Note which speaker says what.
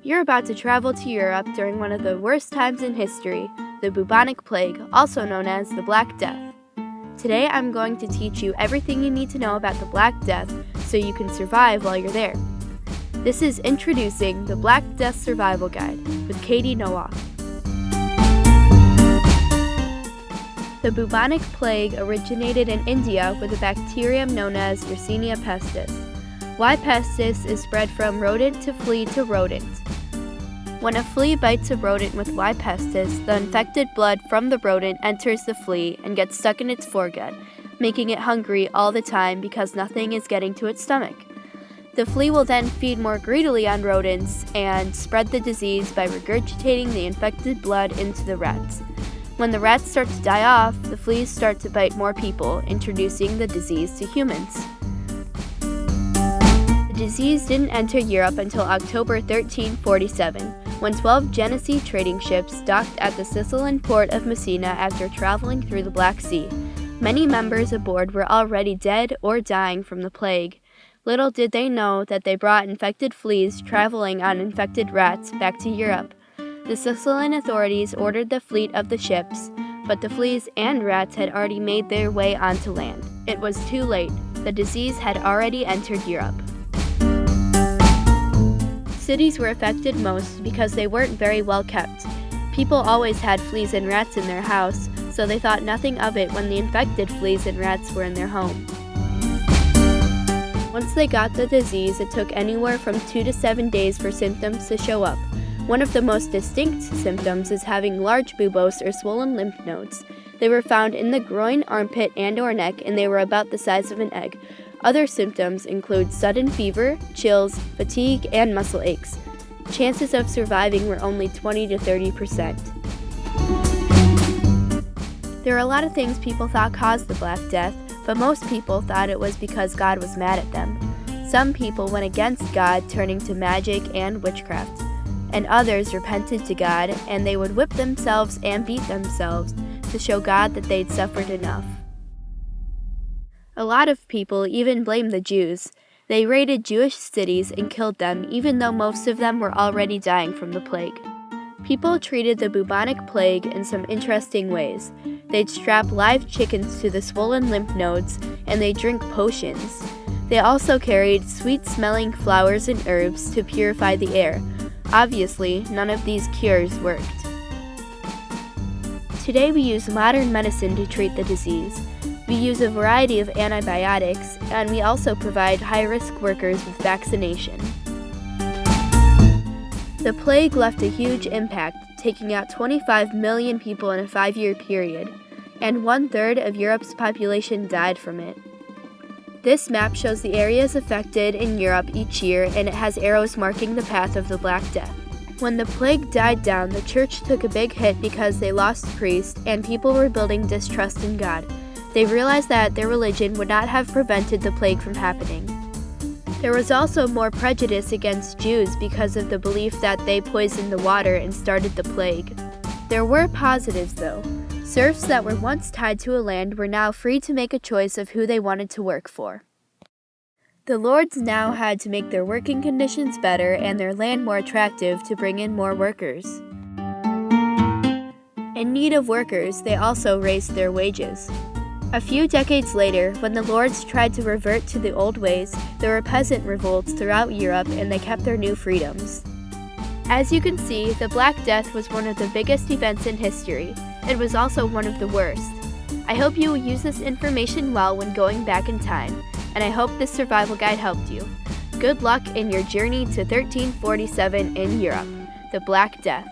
Speaker 1: You're about to travel to Europe during one of the worst times in history, the bubonic plague, also known as the Black Death. Today I'm going to teach you everything you need to know about the Black Death so you can survive while you're there. This is Introducing the Black Death Survival Guide with Katie Nowak. The bubonic plague originated in India with a bacterium known as Yersinia pestis. Y. pestis is spread from rodent to flea to rodent. When a flea bites a rodent with Y. pestis, the infected blood from the rodent enters the flea and gets stuck in its foregut, making it hungry all the time because nothing is getting to its stomach. The flea will then feed more greedily on rodents and spread the disease by regurgitating the infected blood into the rats. When the rats start to die off, the fleas start to bite more people, introducing the disease to humans. The disease didn't enter Europe until October 1347, when 12 Genesee trading ships docked at the Sicilian port of Messina after traveling through the Black Sea. Many members aboard were already dead or dying from the plague. Little did they know that they brought infected fleas traveling on infected rats back to Europe. The Sicilian authorities ordered the fleet of the ships, but the fleas and rats had already made their way onto land. It was too late. The disease had already entered Europe. Cities were affected most because they weren't very well kept. People always had fleas and rats in their house, so they thought nothing of it when the infected fleas and rats were in their home. Once they got the disease, it took anywhere from 2 to 7 days for symptoms to show up. One of the most distinct symptoms is having large buboes or swollen lymph nodes. They were found in the groin, armpit, and/or neck, and they were about the size of an egg. Other symptoms include sudden fever, chills, fatigue, and muscle aches. Chances of surviving were only 20 to 30%. There are a lot of things people thought caused the Black Death, but most people thought it was because God was mad at them. Some people went against God, turning to magic and witchcraft, and others repented to God, and they would whip themselves and beat themselves to show God that they'd suffered enough. A lot of people even blamed the Jews. They raided Jewish cities and killed them, even though most of them were already dying from the plague. People treated the bubonic plague in some interesting ways. They'd strap live chickens to the swollen lymph nodes, and they'd drink potions. They also carried sweet-smelling flowers and herbs to purify the air. Obviously, none of these cures worked. Today we use modern medicine to treat the disease. We use a variety of antibiotics, and we also provide high-risk workers with vaccination. The plague left a huge impact, taking out 25 million people in a 5-year period, and 1/3 of Europe's population died from it. This map shows the areas affected in Europe each year, and it has arrows marking the path of the Black Death. When the plague died down, the church took a big hit because they lost priests, and people were building distrust in God. They realized that their religion would not have prevented the plague from happening. There was also more prejudice against Jews because of the belief that they poisoned the water and started the plague. There were positives, though. Serfs that were once tied to a land were now free to make a choice of who they wanted to work for. The lords now had to make their working conditions better and their land more attractive to bring in more workers. In need of workers, they also raised their wages. A few decades later, when the lords tried to revert to the old ways, there were peasant revolts throughout Europe and they kept their new freedoms. As you can see, the Black Death was one of the biggest events in history. It was also one of the worst. I hope you will use this information well when going back in time, and I hope this survival guide helped you. Good luck in your journey to 1347 in Europe, the Black Death.